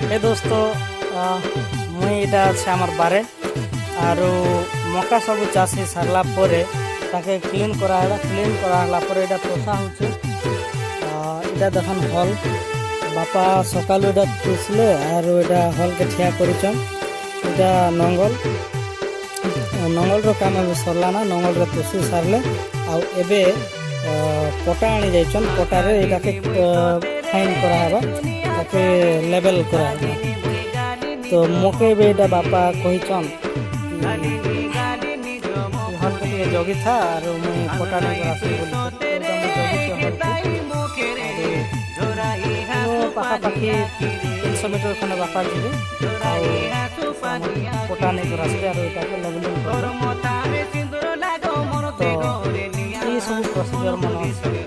हे दोस्तों मुई इटा अच्छे आमार बारे आरो मका सब चाष हो सारा पर ताके क्लीन कराला क्लीन कराला पर इटा पोसा होचे इटा देखन हल बापा सकाल इटा तुसले आरो इटा हल के ठिया करिचन इटा नंगल नंगल रो काम अब सरला ना नंगल रे तुसी सारले आ एबे पटा आनी जाइछन पटा रे इटा के फाइन कराबा ताके लेवल कराबा तो मोके बेटा बापा कहिचन हल के जगी था और मैं पटा नहीं करा बोली पाखापाखि 300 मीटर खंडे बापा जी पटा नहीं करा लेवलिंग तो ये सब प्रोसीजर मन